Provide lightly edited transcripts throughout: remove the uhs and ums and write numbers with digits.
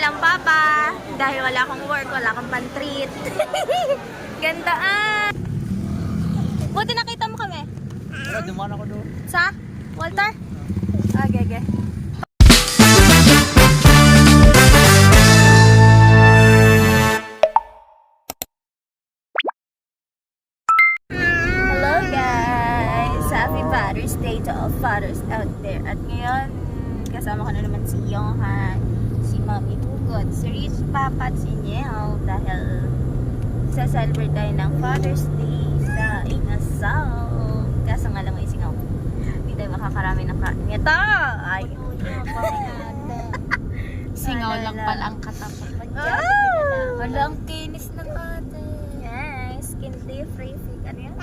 walang papa. Dahil wala akong work, wala akong pan-treat. Gandaan. Buti nakita mo kami. Pero dumaan ako doon. Sa? Walter? Okay. Hello guys! Happy Father's Day to all fathers out there. At ngayon, kasama ko na naman si Johan, si Mami Hugot, si Rich Papa at si Niel dahil sa-celebrate tayo ng Father's Day sa Inasal. Kaso nga lang may singaw. Hindi tayo makakarami ng ito! Ay! Singaw lang pala ang katapat. Walang kinis ng ate. Yes, skin free. Ano yan?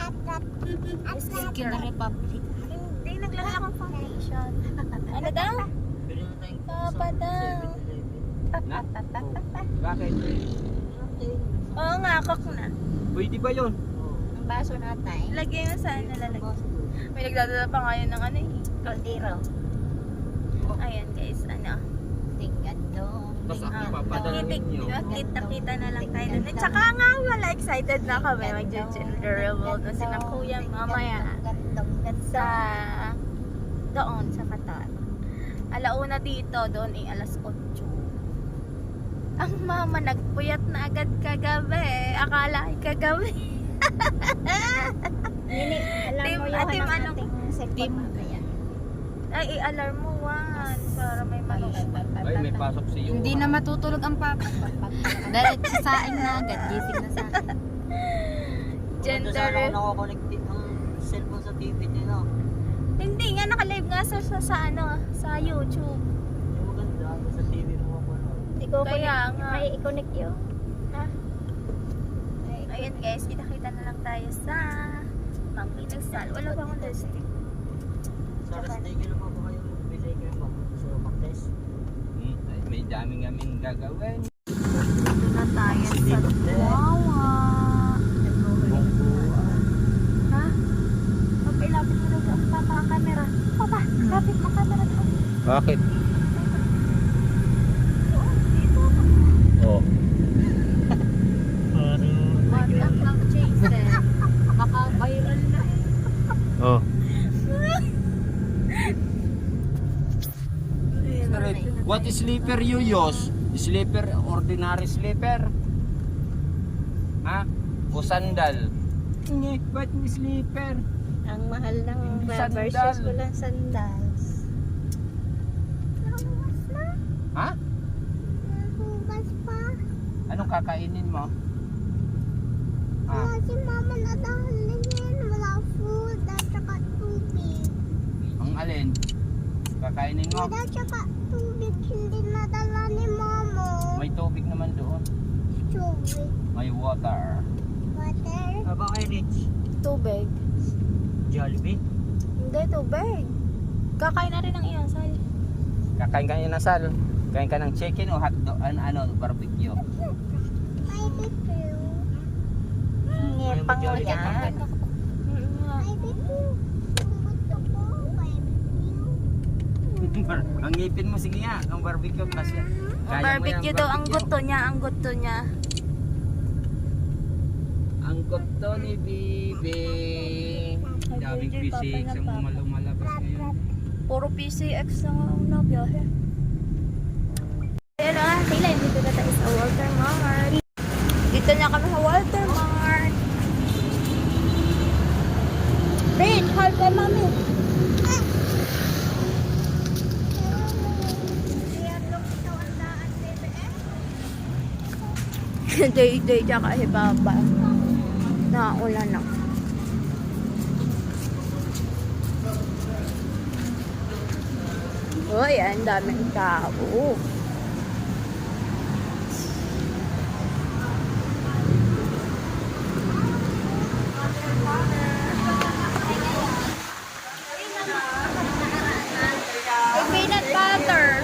Skin Republic. Hindi, naglalala akong foundation. Ano daw? Papa daw. Bakit? Oo nga, cook na. Pwede ba yun? Ang baso natin. Lagay mo saan nalalagay. May nagdadala pa ngayon ng ano eh. Kaldero. Ayan guys, ano. Tingnan doon. Tapos ako papadalawin nyo. Nakita na lang tayo doon. Tsaka nga wala, excited na kami. Mag-gender revolt na sila kuya mamaya. Sa doon, sa Qatar. Alauna dito, doon ay alas 8. Ang mama nagpuyat na agad kagabi. Akala ay kagabi. Alam Team- mo ah, yung team anak ano? nating second mamaya. Ay, i-alarm mo one para may manok. Ay, may pasok si Johan. Hindi na matutulog ang papa. Diretso sa akin na agad. Gising na sa akin. Gender Sana ako nakakonected ang cellphone sa TV nila. Hindi nga, naka-live nga sa ano, sa YouTube. Yung maganda, sa TV mo ako. Hindi ko Kaya nga. may i-connect yun. Ha? Ayan guys, kita-kita na lang tayo sa Mang Pinasal. Wala ba akong listing? Sa Rasday ko naman po kayo magbili kayo mo. So, mag-test. Ay, may daming aming gagawin. Dito na tayo sa Wawa. Ha? Pag-ilapit mo daw ang papa ang camera. Papa, lapit mo camera daw. Bakit? Dito. Oh. What ang chase eh. Baka viral na eh. Oh. Ayan. What slipper you use? Slipper, ordinary slipper? Ha? O sandal? Hindi, ba't may slipper? Ang mahal ng Hindi rubber sandal. shoes ko lang sandals. Ha? Hugas pa. Anong kakainin mo? Ha? Kasi mama nadahalin yan. Wala food at saka tubig. Ang alin? Kakainin mo? At saka tubig hindi nadala ni mama. May tubig naman doon. Tubig. May water. Water. Aba kay Rich. Tubig. Jollibee. Hindi, tubig. Kakain na rin ng inasal. Kakain ka ng sal. Kain ka ng chicken o hotdog, ano, barbecue. May bitiw. Ngepang mo Jollibee yan. May bitiw. Gusto ko. May bitiw. Ang ngipin mo, sige nga, ang barbecue kasi. Ang barbecue daw, ang gusto niya, Ang gusto ni Bibi. Daming PCX ang lumalabas ngayon. Puro PCX na nga ang nabiyahe. Pero kailan dito na tayo sa Walter Mart. Dito na kami sa Walter Mart. Rich, hard kay mami. Day tsaka si Papa. Naulan na. Uy, ang daming tao. Peanut butter.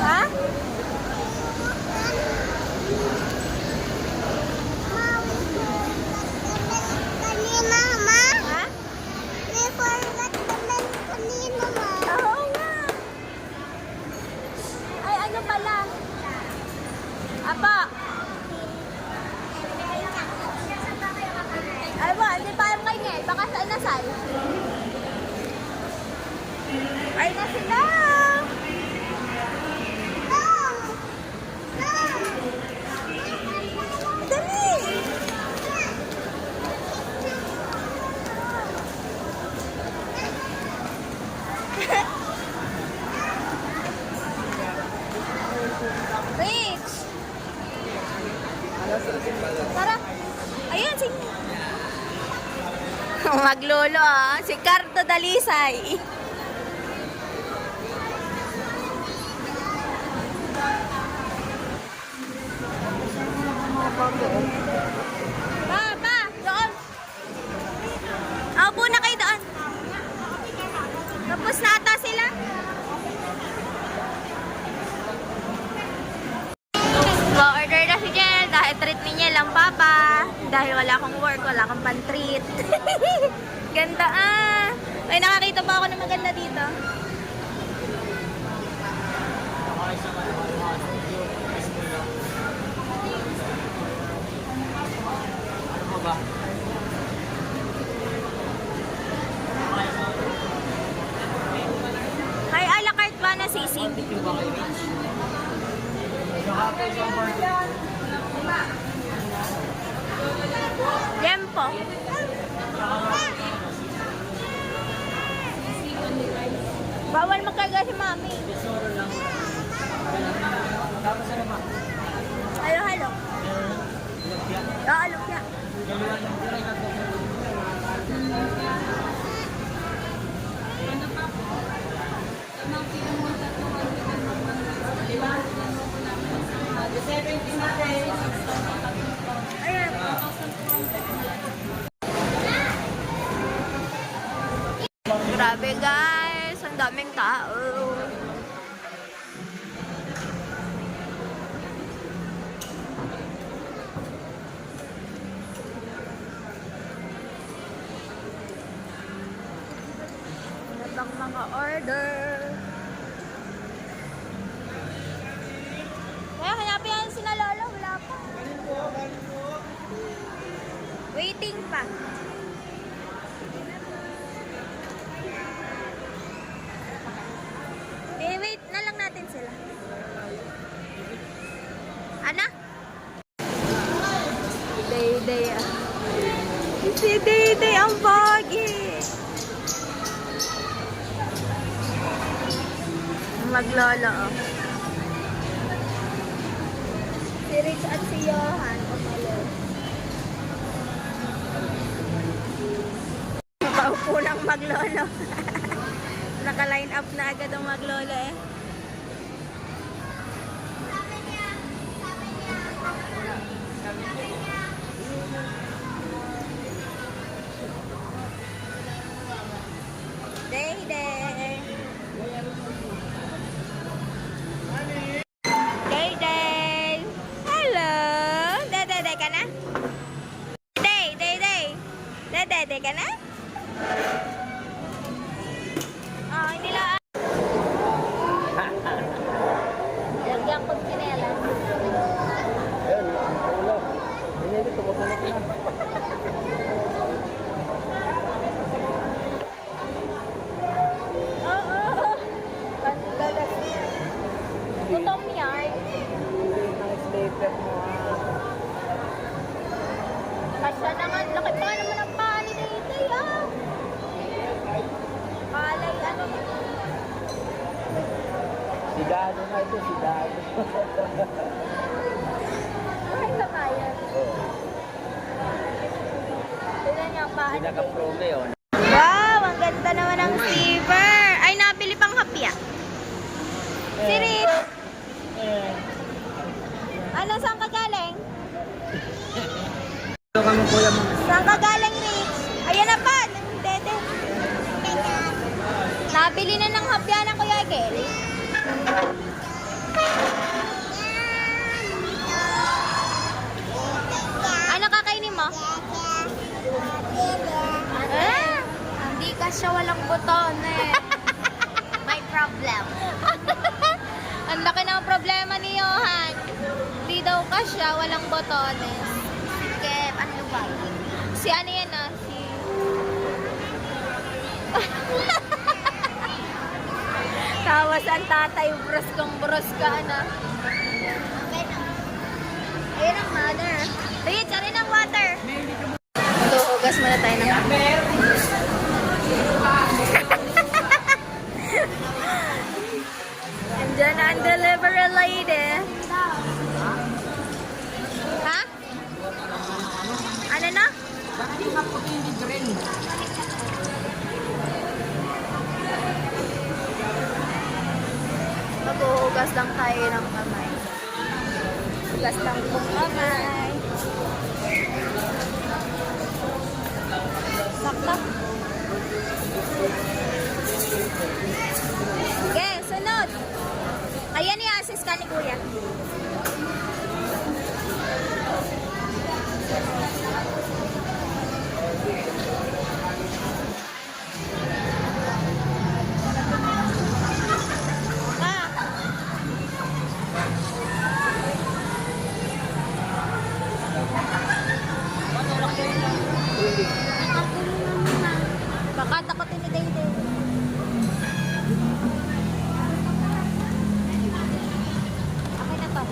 Ha? Kanina, ma. Ha? May forgot to mention Sai? Ay na sila! Dali! Rich! Tara! Ayun, sige! Maglolo ah. Si Carto Dalisay. Pa, doon. Upo na kayo doon. Tapos na ata sila. Order na si Jen dahil treat niya lang papa. Dahil wala akong work, wala akong pan-treat. Ganda ah. Ay, nakakita pa ako ng maganda dito. Ano ba? May a la carte ba na sisig? Barbecue ba kayo? Lempo. Bawal magkarga si mami. Tapos ano ba? Halo. Lupya. Ayan. Grabe guys, ang daming tao. Ang mga order. Kaya hanapin yan si Lolo, wala pa. Waiting pa. Wait na lang natin sila. Ana? Day ah. Si Day ang pogi. Maglolo oh. Si Rich at si Johan pamalo. Paupo ng maglolo. Naka-line up na agad ang maglolo eh. Day. Hello. Day ka na? Day. Day ka na? Oh, hindi lang. Lagyan ko chinelas. Ayun, ulo. Hindi dito, makulog na. Oo. Pandalas. Gutom yan. Ang sleeper mo Kasya naman. Laki pa naman ang pani dito yan. Palay ano. Sigado na ito, sigado. Ay, kamayan. Tignan niya ang pani. Pinaka-prome yun. Wow, ang ganda naman ng silver. Ay, nabili pang hapya. Siri. Ano, saan ka galing? Ito ka mo kuya mo. Saan ka galing, Rich? Ayan na pa, dede. Nabili na ng hapya ng Kuya Gary. Ano kakainin mo? Ah, Hindi kasi walang buton eh. May problem. ang laki ng problema ni Johan. Hindi daw kasya, walang botones. Sige, ano ba? Si ano yan ah? Si Tawas ang tatay, bros ka, na. Ayun ang mother. Rich, alin ang water? Ito, hugas muna tayo ng Andyan na ang delivery lady. Ha? Ano na? Bakit nga po hindi green? Maghuhugas lang tayo ng kamay. Hugas lang pong kamay. Sakto. Okay, sunod. Ayan, i-assist ka ni Kuya. Baka takotin ni Dayday. Okay na to.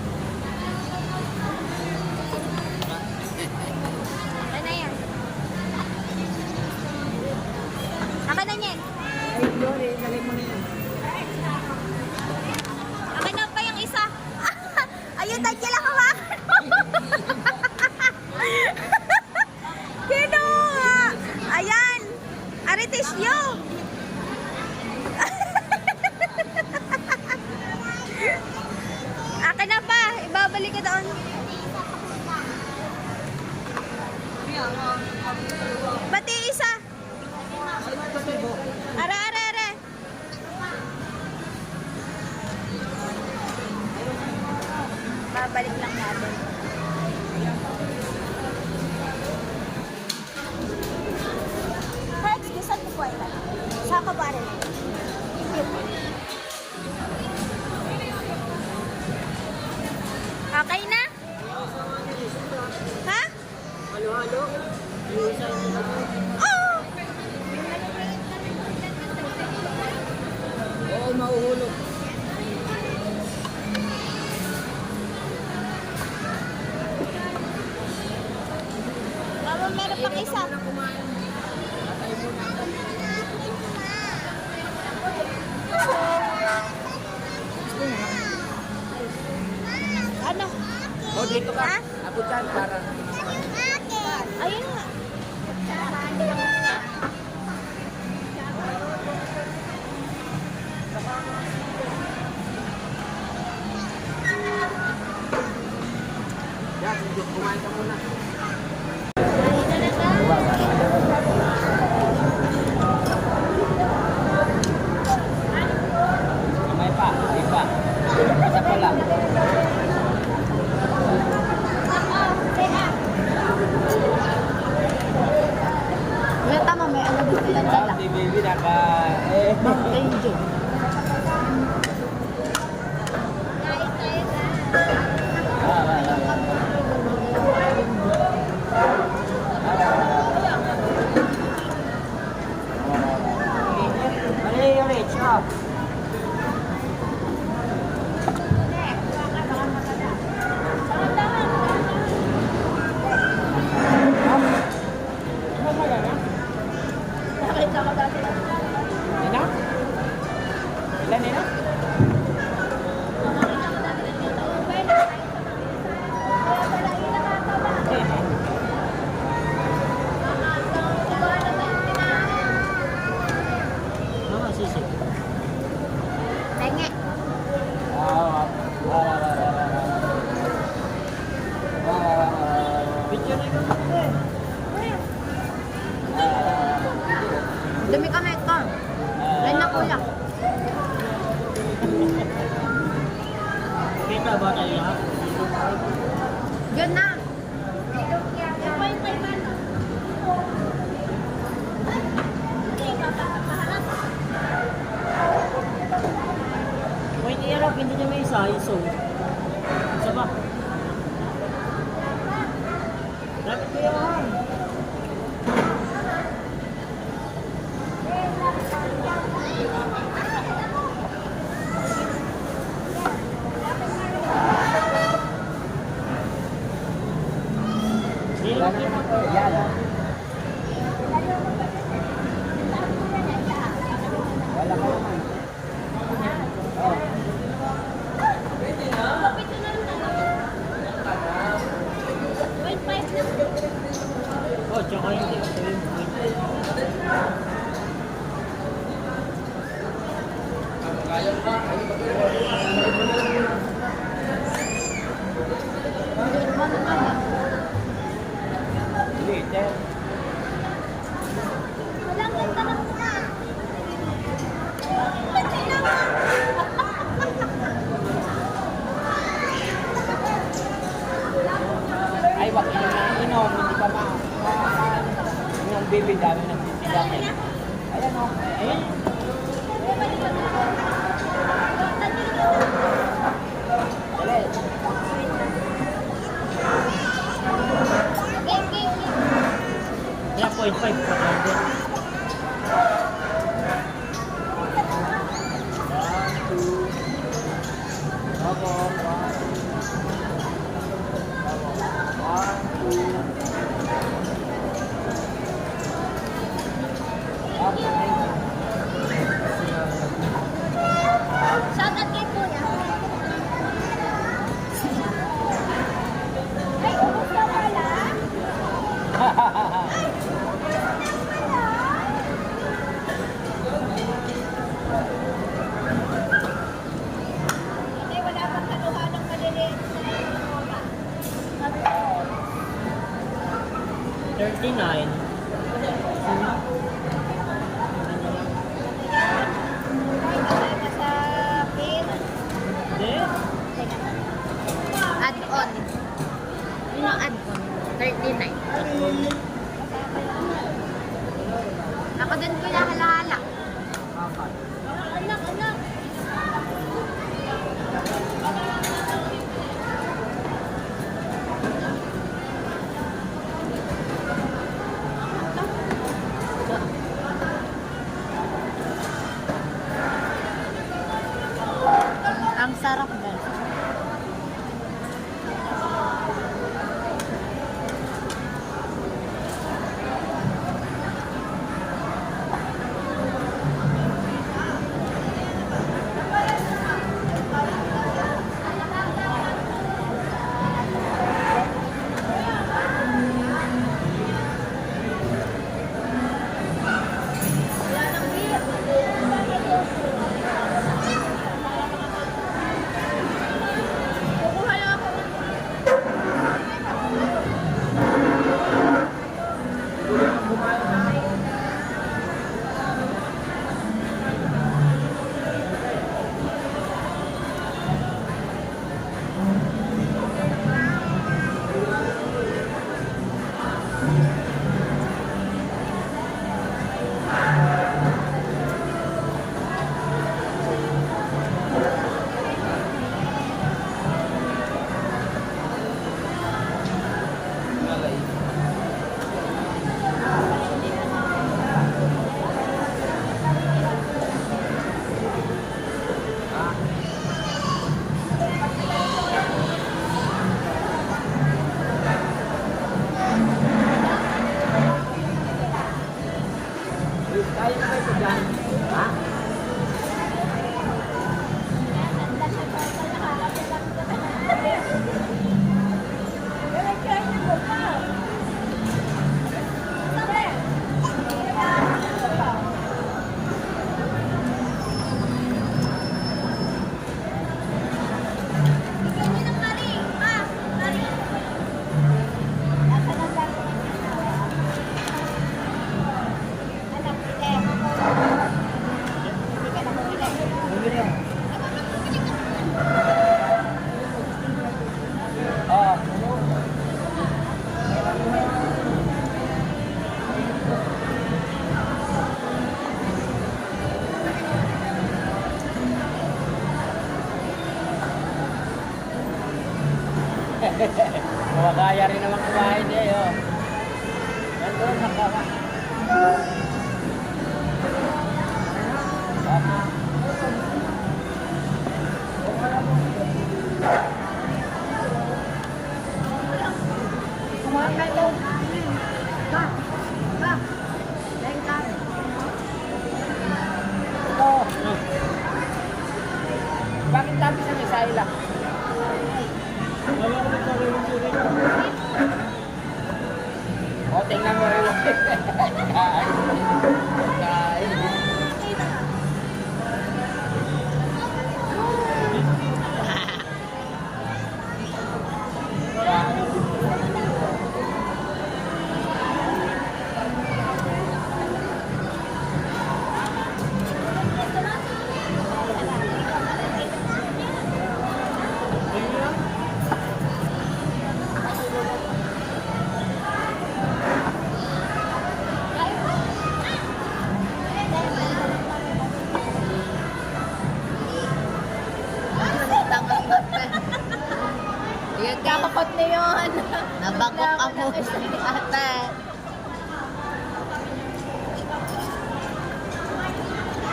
Okay na yan. Okay na yan. Ay, Lori, lagay mo na yan. Okay na pa yung isa. Ayun, Daniel, lang hawakan mo. Kinuha. Ayan. Aritisyo. Akin na pa. Ibabalik ka doon. Pati isa. Ara. Babalik lang natin. Rex, gusto ko po ito. Sa kabaran na. Okay na? Ha? Halo-halo. Oh! Oo, mauhulog. Mama, meron pang isa. Ano? O, dito ka. Ha? Abot ka para. Ayun nga. Yan, kumain ka muna. Kamay pa, di pa. Isa pa lang. May tama, may ano dito lang dala. Si baby naka... Bang radio. Mali, Rich. Ah. Nina? Ilan nina? Mama, sisig. Tenge. Picture na ikaw kasi. Dumi kami ito. Lain na kuya. Kita ba tayo lahat? Yun na. Wait, i-harap, hindi niya may isa, iso. Isa ba? Lapit ko yan. Liter. Walang ganda ng mukha. Ay, wag yun na inom, hindi ka yung baby dami nagtitigang eh. Ayan o. Ayan. Dali. Kaya 0.5 pa kayo. Shout out kay Kuya. Ay, ubos na pala. Hindi, wala pang kaluhan ng maliliit na roba. 39. Sa pin. Hindi. Add-on. Yun yung add-on. 39. Ako din ko halahala. Anak, anak. Ang sarap din. Kaya na kayo dyan. Ha? Oh. Makakaya rin naman kumain niya yun. Nandun, nakaka. Ito. Bakit tabi sa Misaila? O, tingnan mo rin. Kain. Kain. Bagok ako. Ate.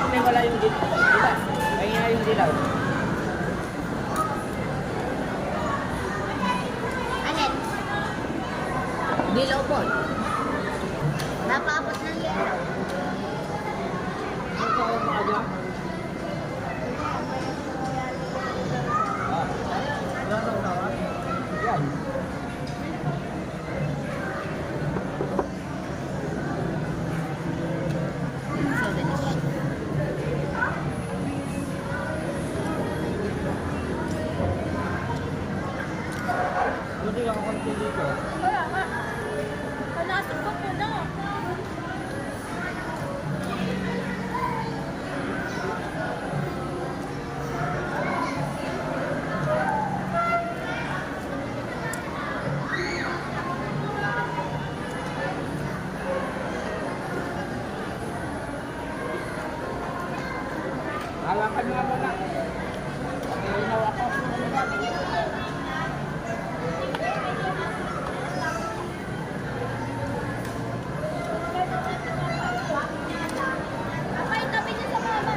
Hindi, wala yung dilaw. May nga yung dilaw. Anin? Dilaw po. Napaabot ng yellow. Ito ako makadya. Wala daw tawag. Yan. So delicious. Buti lang ako dito. Kaya nga. Panasok ko po na. Hawakan mo ako na. Pag-inaw ako. Kapay tabi niya sa mama.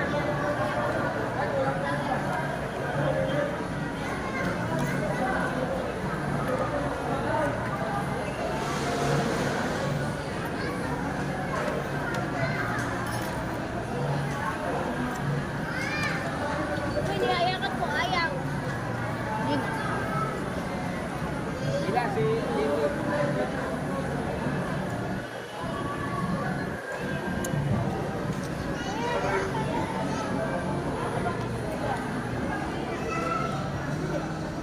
Uy, niyayakan ko, ayaw. Yun. Ilan si Lito?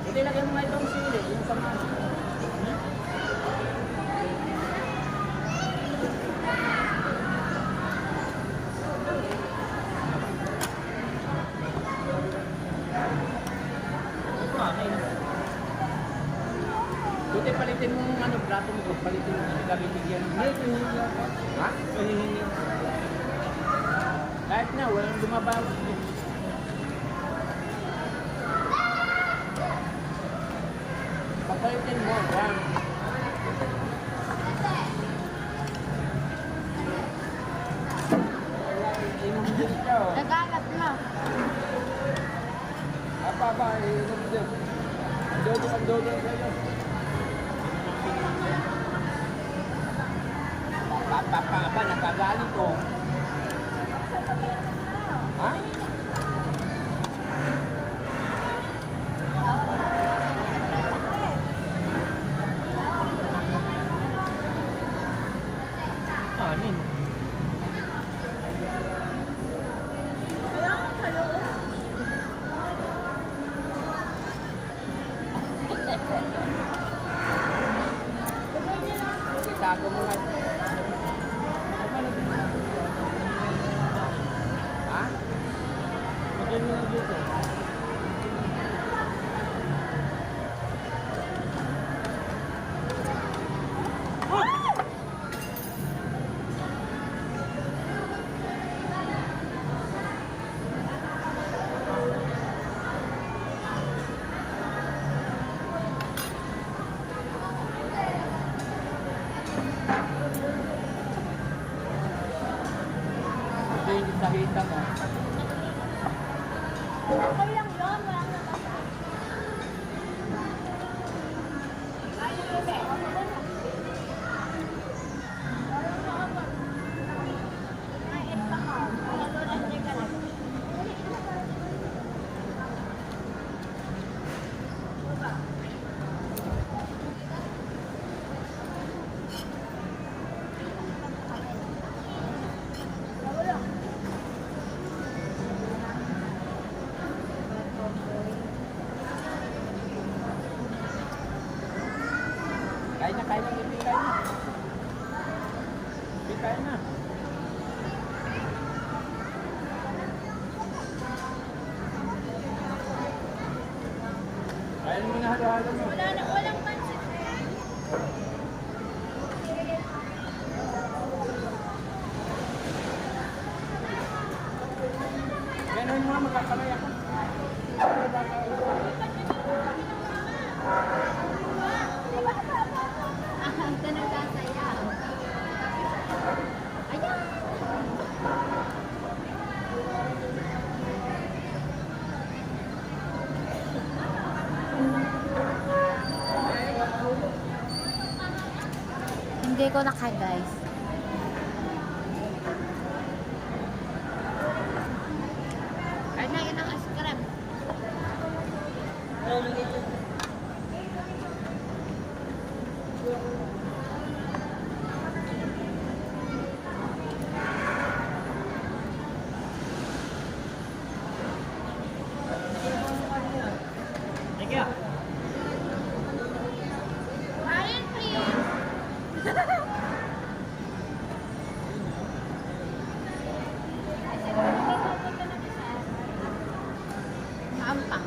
Hindi, lagyan mo nga itong sili, yung sama. Buti palitin mo yung plato mo, palitin mo yung gamitin ng plato. Ha? Kahit na, walang lumabaw. Papalitin mo, yan. Inom din siya, oh. Nagalat na. Apa, inom din. Ang dodo sa'yo. Papa, nagagalit ko. Ha? Anin? Itago mo nga. Ha? Magyan mo na dito. Ito yung kita mo. Okay lang yun, walang nabasa. Ayun kasi. Ay, ito ka. Wala doon ang teka lang. Kain na, kain na, Bibi, kain na. Bibi, kain na. Kain mo na halo-halo mo. Wala na, walang pansit. Ganun mo, magkakamay ako. Di ba, papa? Bibigay ko na ka, guys. Ay na, yun ang ice cream. Thank you. Maampang.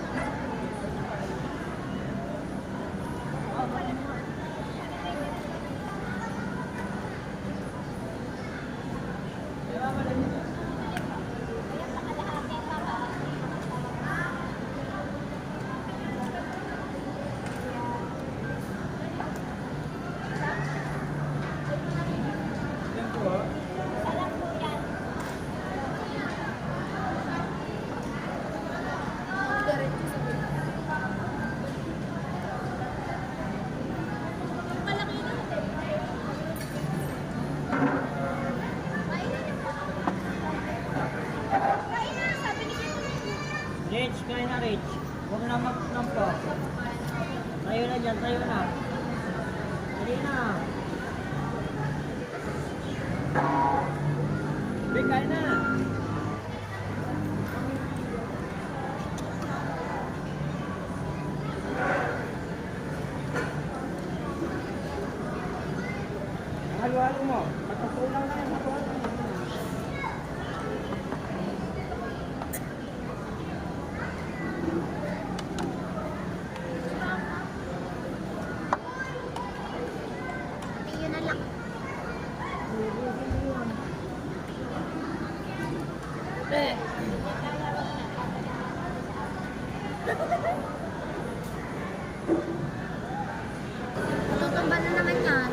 Rich, kain na Rich. Huwag na magtampo. Tayo na dyan, tayo na. Dali na. Big, kain na. Halo-halo mo. Pagkatulang na yan. Halo-halo mo. Yun na lang. Tutumba na naman yan.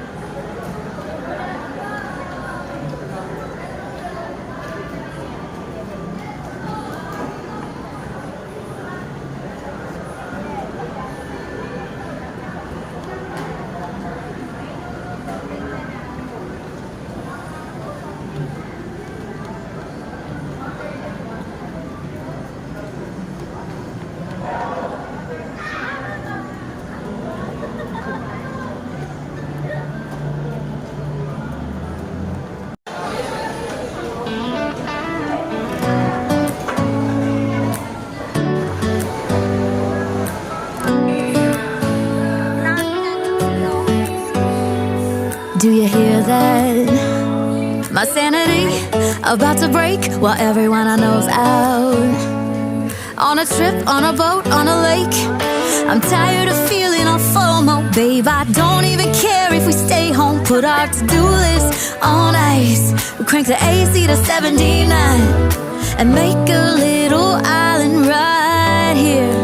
Do you hear that? My sanity about to break while everyone I know's out. On a trip, on a boat, on a lake. I'm tired of feeling on FOMO, babe. I don't even care if we stay home. Put our to-do list on ice. We crank the AC to 79 and make a little island right here.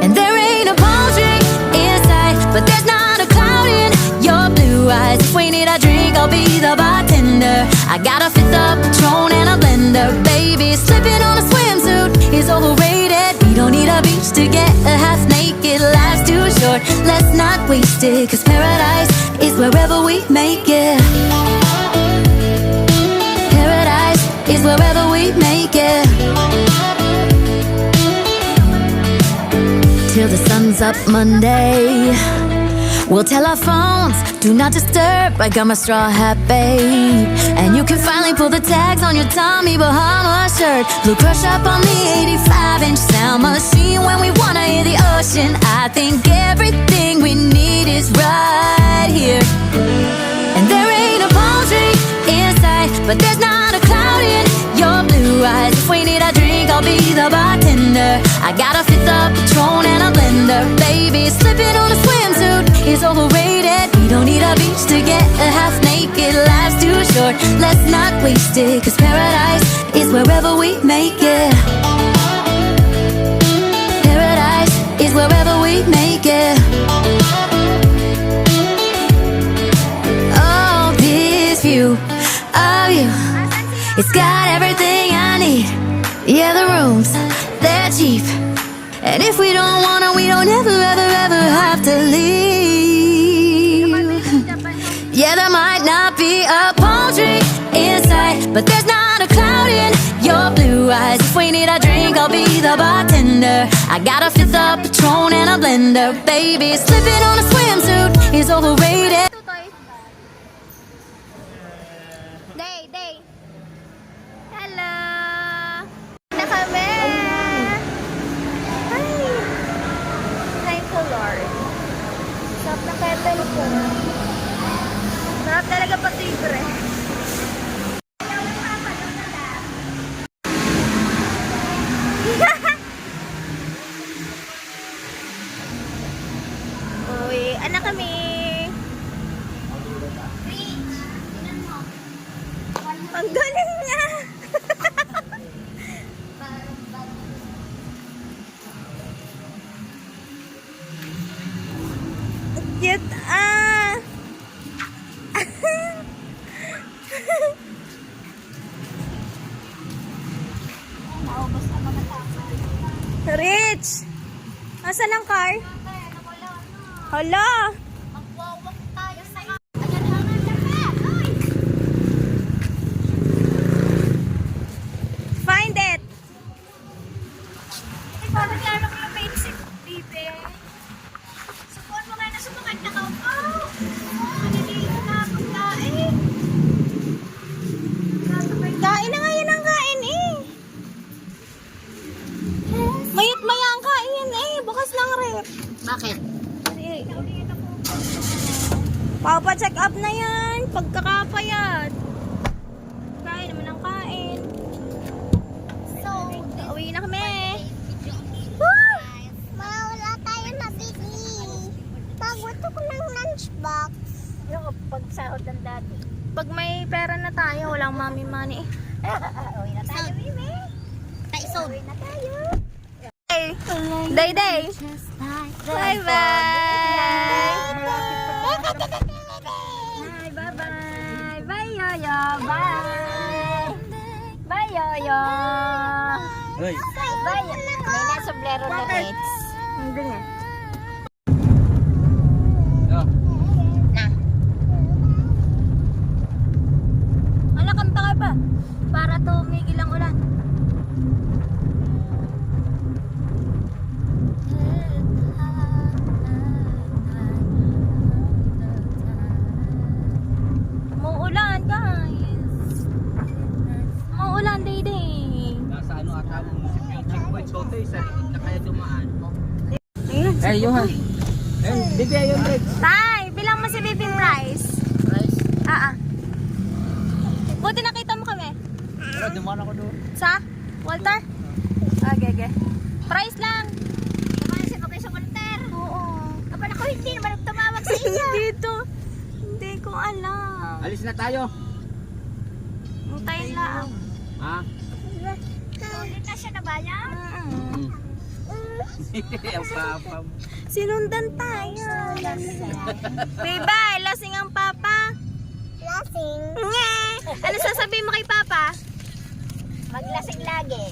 And there ain't a palm tree in sight, but there's not a cloud in your blue eyes. If we need a drink, I'll be the bartender. I got a fifth of Patron and a blender. Baby, slipping on a swimsuit is overrated. We don't need a beach to get a half naked. Life's too short, let's not waste it. Cause paradise is wherever we make it. Paradise is wherever we make it. Till the sun's up Monday, we'll tell our phones, do not disturb. I got my straw hat, babe. And you can finally pull the tags on your Tommy Bahama shirt. Blue crush up on the 85-inch sound machine. When we wanna hear the ocean, I think everything we need is right here. And there ain't a palm tree in sight, but there's not a cloud in your blue eyes. If we need a drink, I'll be the bartender. I got a fifth of Patron and a blender. Baby, slipping on a swimsuit is overrated. We don't need a beach to get a half naked. Life's too short, let's not waste it. Cause paradise is wherever we make it. Paradise is wherever we make it. Oh, this view of you, it's got everything I need. Yeah, the rooms, they're cheap. And if we don't wanna, we don't ever, ever, ever have to leave. Yeah, the but there's not a cloud in your blue eyes. If we need a drink, I'll be the bartender. I got a fifth of Patron and a blender. Baby, slipping on a swimsuit is overrated. Day. Hello! Na kami! Hi! Thank you, Lord. Sarap ng kettle ko. Sarap talaga pati libre. Uy, anak kami. Ang galing niya. Cute ah. Rich! Asan ang car? Hala! Magwawak tayo sa... Find it! Ikaw, nagkano ko yung main seat, bibe. Subukan mo kayo na subukan na ka. Oh! Manilito na pagkain. Kain na nga yan ang kain eh. Mayat maya ang kain eh. Bukas lang rep. Bakit? Papa-check up na yan. Pagkakapayat. Kain naman ang kain. So, Uwi na kami. Wala tayo nabili. Paguto ko ng lunchbox. yung pagsahod ng dati. Pag may pera na tayo, walang mommy money. Uwi na tayo, Mimi. Uwi na tayo. Day. Bye bye. Bye-bye. Bye, Yoyo. Bye. Bye, Yoyo. Hoy. Bye. May nasoblero na Reds. Hindi nga. Yo. Ala, kanta ka pa. Para tumigil ang ulan. Muulan, guys. Muulan, day. Nasa ano ata ang munisipyo checkpoint so ito isa rin na kaya dumaan. Ayun. Eh, Johan. Eh, bibi ayun rin. Tay, bilang mo si Bibi Price. Price. Buti nakita mo kami. Pero dumaan ako doon. Sa? Walter? Gege. Price lang. Napansin mo kayo sa Walter. Oo. Kapag ako hindi naman tumawag sa iyo. Dito. Hindi ko alam. Alis na tayo. Hintayin lang. Ha? Ulit na siya na bayan. Ang papa mo. Sinundan tayo. Bye, lasing ang papa. Lasing. Nge! Ano sasabihin mo kay papa? Maglasing lagi.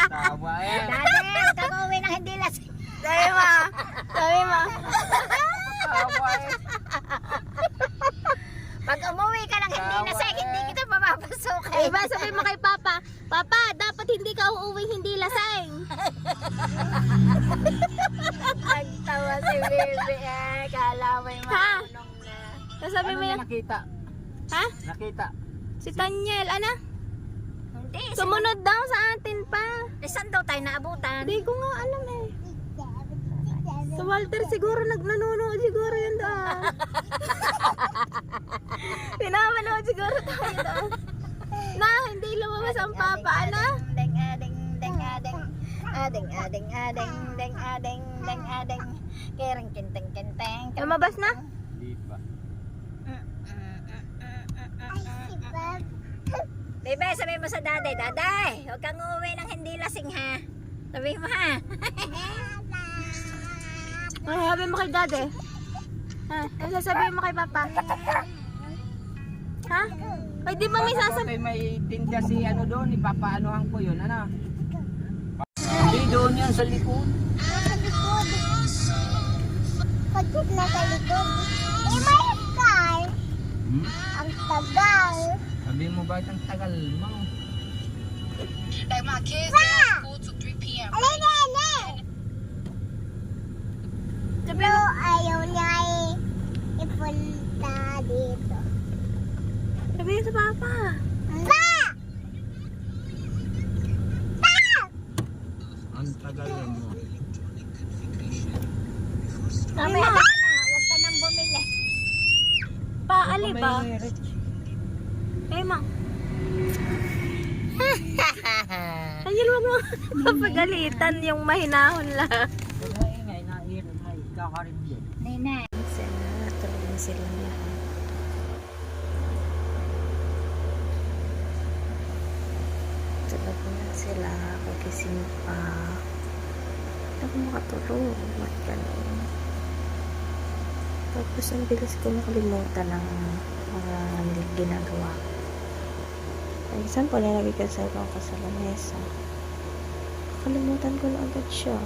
Tawa eh. Dati, huwag kang uwi ng hindi lasing. Sabi mo. Tawa eh. Pag umuwi ka ng hindi lasing, hindi kita papapasukin. Diba, sabihin mo kay papa, Papa, dapat hindi ka uuwi hindi lasing. Nagtawa si Bibi eh. Kala mo yung Ha? marunong na. Sasabihin mo Ano yan. nakita? Ha? Nakita. Si Tanyel, ano? Hindi. Sumunod daw sa atin pa. Saan daw tayo naabutan? Hindi ko nga alam eh. Sa Walter siguro nanonood siguro yun doon. Pinapanood siguro tayo doon. Na, hindi lumabas ang papa, ano? Adeng, adeng, adeng, adeng. Adeng, adeng, adeng, adeng, adeng, adeng, adeng. Kering, kinteng, kinteng. Lumabas na? Hindi pa. Bebe, sabi mo sa daday, daday, huwag kang uuwi ng hindi lasing ha. Sabi mo ha. Ano sabihin mo kay daddy? Ha? Ano sasabihin mo kay papa? Ha? Ay, di ba may sasabihin? May tinda si ano doon, ipapaanohan ko yun, ano? Hindi doon yan sa likod. Sa likod. Pagkit na sa likod. Eh, may car. Hmm? Ang tagal. Sabi mo ba ang tagal mo? Alin, alin. Sabi No, mo, ayaw niya ipunta dito. sabi mo sa papa. Pa! Pa! Ang tagal mo. Mamaya ka na, huwag ka nang bumili. Paali ba? Eh, ma. Ayun, wag mo papagalitan yung mahinahon lang. Kaya ingay, nairit na ikakarin din. Nene. Sila, tuloy na silang lahat. Tulog na sila, kagising pa. Hindi ako makatulog. Ba't ganun? Tapos ang bilis ko nakalimutan ng mga ginagawa ko. For example, nilagay ko sa ibang ko sa lamesa. Nakalimutan ko na agad siya.